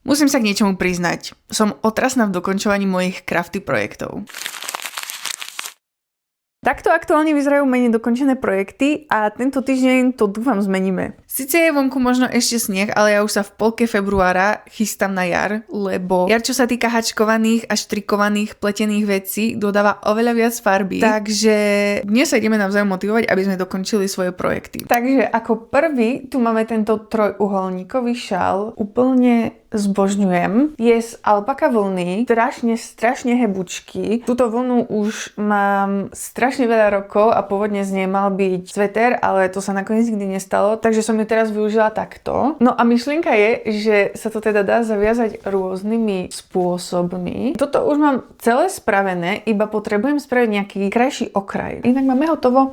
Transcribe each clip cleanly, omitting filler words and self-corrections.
Musím sa k niečomu priznať. Som otrasná v dokončovaní mojich crafty projektov. Takto aktuálne vyzerajú menej dokončené projekty a tento týždeň to dúfam zmeníme. Sice je vonku možno ešte sneh, ale ja už sa v polke februára chystám na jar, lebo jar, čo sa týka hačkovaných a štrikovaných pletených vecí, dodáva oveľa viac farby. Takže dnes sa ideme navzájom motivovať, aby sme dokončili svoje projekty. Takže ako prvý tu máme tento trojuholníkový šal. Úplne zbožňujem. Je z alpaka vlny, strašne hebučky. Túto vlnu už mám strašne veľa rokov a pôvodne z nej mal byť sveter, ale to sa nakoniec nikdy nestalo, takže som ju teraz využila takto. No a myšlienka je, že sa to teda dá zaviazať rôznymi spôsobmi. Toto už mám celé spravené, iba potrebujem spraviť nejaký krajší okraj. Inak máme hotovo.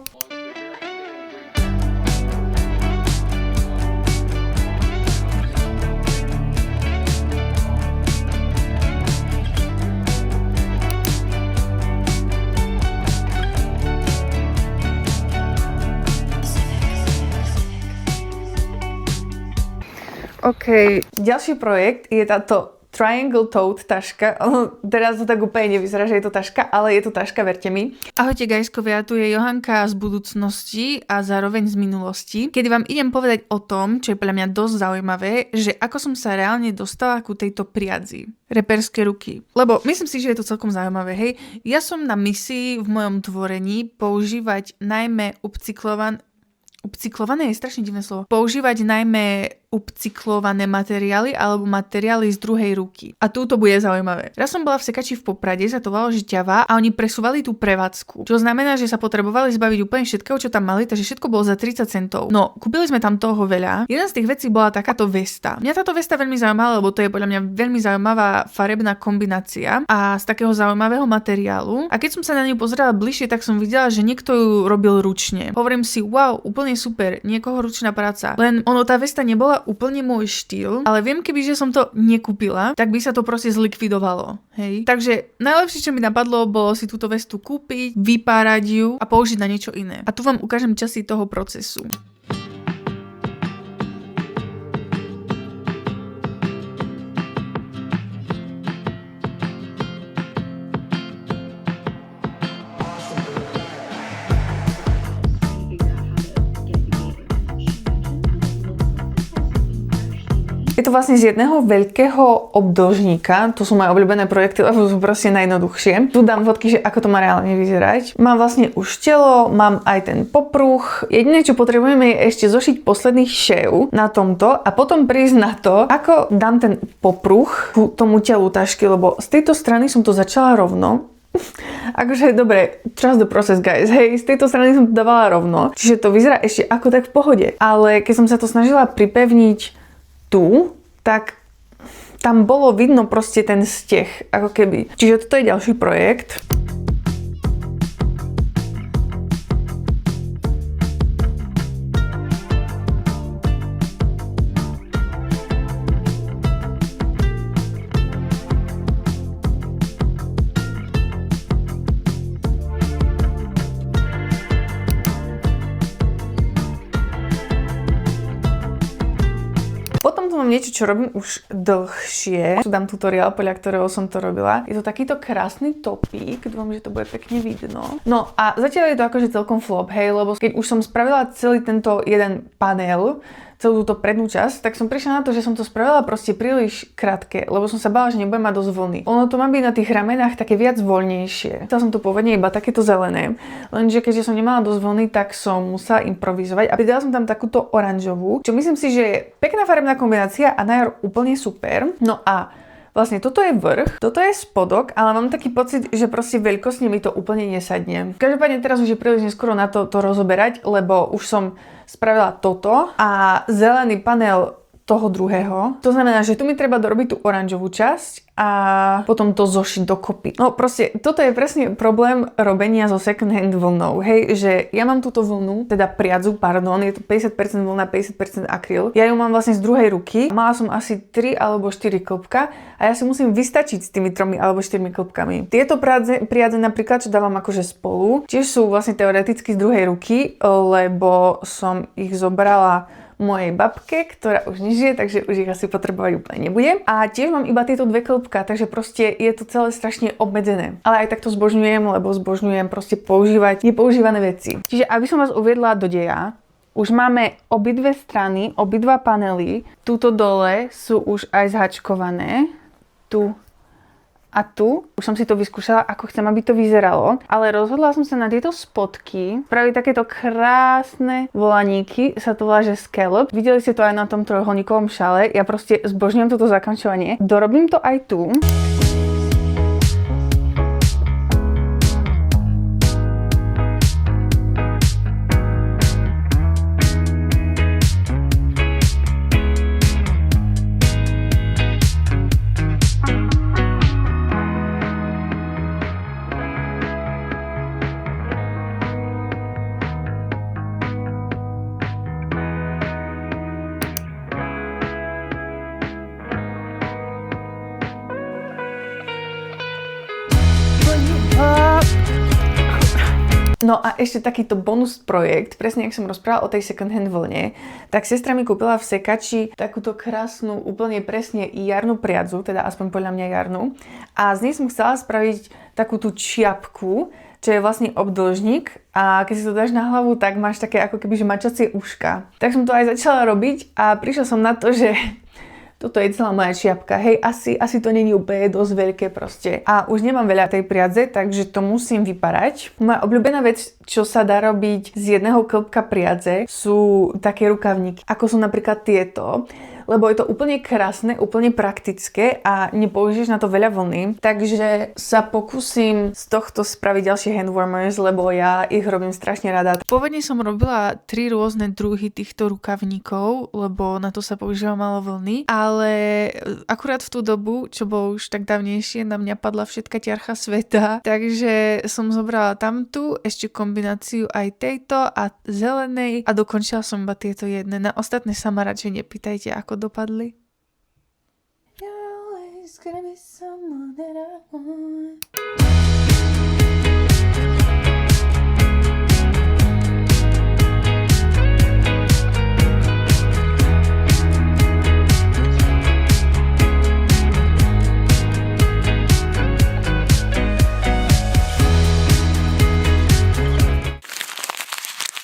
OK, ďalší projekt je táto Triangle Tote taška. Teraz to tak úplne nevyzerá, že je to taška, ale je to taška, verte mi. Ahojte gajskovia, tu je Johanka z budúcnosti a zároveň z minulosti, kedy vám idem povedať o tom, čo je podľa mňa dosť zaujímavé, že ako som sa reálne dostala ku tejto priadzi. Reperské ruky. Lebo myslím si, že je to celkom zaujímavé, hej. Ja som na misii v mojom tvorení používať najmä upcyklované je strašne divné slovo. Používať najmä upcyklované materiály alebo materiály z druhej ruky. A tu to bude zaujímavé. Raz som bola v sekači v Poprade, sa to volalo Žťava a oni presúvali tú prevádzku. Čo znamená, že sa potrebovali zbaviť úplne všetkého, čo tam mali, takže všetko bolo za 30 centov. No, kúpili sme tam toho veľa. Jedna z tých vecí bola takáto vesta. Mňa táto vesta veľmi zaujímala, lebo to je podľa mňa veľmi zaujímavá farebná kombinácia a z takého zaujímavého materiálu. A keď som sa na ňu pozerala bližšie, tak som videla, že niekto ju robil ručne. Hovorím si, wow, úplne super, niekoho ručná práca. Len ono tá vesta nebola úplne môj štýl, ale viem, keby že som to nekúpila, tak by sa to proste zlikvidovalo. Hej. Takže najlepšie, čo mi napadlo, bolo si túto vestu kúpiť, vypárať ju a použiť na niečo iné. A tu vám ukážem časy toho procesu. Je to vlastne z jedného veľkého obdĺžníka, to sú moje obľúbené projekty, lebo sú proste najjednoduchšie. Tu dám fotky, že ako to má reálne vyzerať. Mám vlastne už telo, mám aj ten popruh. Jediné, čo potrebujeme, je ešte zošiť posledných šév na tomto a potom prísť na to, ako dám ten popruh k tomu telu tašky, lebo z tejto strany som to začala rovno. Akože, dobre, trust the process, guys, hej, z tejto strany som to dávala rovno, čiže to vyzerá ešte ako tak v pohode. Ale keď som sa to snažila pripevniť tu, tak tam bolo vidno proste ten steh, ako keby. Čiže toto je ďalší projekt. Potom tu mám niečo, čo robím už dlhšie. Tu dám tutoriál, podľa ktorého som to robila. Je to takýto krásny topík. Dúfam, že to bude pekne vidno. No a zatiaľ je to akože celkom flop, hej, lebo keď už som spravila celý tento jeden panel, celú túto prednú časť, tak som prišla na to, že som to spravila proste príliš krátke, lebo som sa bála, že nebudem mať dosť vlny. Ono to má byť na tých ramenách také viac voľnejšie. Chcela som to pôvodne iba takéto zelené, lenže keďže som nemala dosť vlny, tak som musela improvizovať a pridala som tam takúto oranžovú, čo myslím si, že je pekná farebná kombinácia a na jar úplne super. No a vlastne toto je vrch, toto je spodok, ale mám taký pocit, že proste veľkostne mi to úplne nesadne. Každopádne teraz už je príliš neskoro na to rozoberať, lebo už som spravila toto a zelený panel toho druhého. To znamená, že tu mi treba dorobiť tú oranžovú časť a potom to zošiť dokopy. No proste, toto je presne problém robenia so second hand vlnou, hej, že ja mám túto vlnu, teda priadzu, pardon, je to 50% vlna, 50% akryl. Ja ju mám vlastne z druhej ruky. Mala som asi 3 alebo 4 klbka a ja si musím vystačiť s tými 3 alebo 4 klbkami. Tieto priadze napríklad, čo dávam akože spolu, tiež sú vlastne teoreticky z druhej ruky, lebo som ich zobrala mojej babke, ktorá už nežije, takže už ich asi potrebovať úplne nebude. A tiež mám iba tieto dve klbka, takže proste je to celé strašne obmedzené. Ale aj tak to zbožňujem, lebo zbožňujem proste používať nepoužívané veci. Čiže aby som vás uviedla do deja, už máme obidve strany, obidva panely. Tuto dole sú už aj zhačkované. Tu a tu. Už som si to vyskúšala, ako chcem, aby to vyzeralo. Ale rozhodla som sa na tieto spodky spraviť takéto krásne volaníky. Sa to volá, že scallop. Videli ste to aj na tom trojuholníkovom šale. Ja proste zbožňujem toto zakončovanie. Dorobím to aj tu. No a ešte takýto bonus projekt, presne ak som rozprávala o tej second hand vlne, tak sestra mi kúpila v sekači takúto krásnu, úplne presne jarnú priadzu, teda aspoň podľa mňa jarnú. A z nej som chcela spraviť takú tú čiapku, čo je vlastne obdĺžnik a keď si to dáš na hlavu, tak máš také ako keby že mačacie uška. Tak som to aj začala robiť a prišla som na to, že toto je celá moja čiapka. Hej, asi to není úplne dosť veľké proste. A už nemám veľa tej priadze, takže to musím vyparať. Moja obľúbená vec, čo sa dá robiť z jedného klbka priadze, sú také rukavníky, ako sú napríklad tieto. Lebo je to úplne krásne, úplne praktické a nepoužiješ na to veľa vlny. Takže sa pokúsim z tohto spraviť ďalšie handwarmers, lebo ja ich robím strašne rada. Pôvodne som robila 3 rôzne druhy týchto rukavníkov, lebo na to sa používa malo vlny, ale akurát v tú dobu, čo bolo už tak dávnejšie, na mňa padla všetka ťarcha sveta, takže som zobrala tamtu, ešte kombináciu aj tejto a zelenej a dokončila som iba tieto jedné. Na ostatné sa ma radšej nepýtajte, ako dopadli. You're always gonna be someone that I want.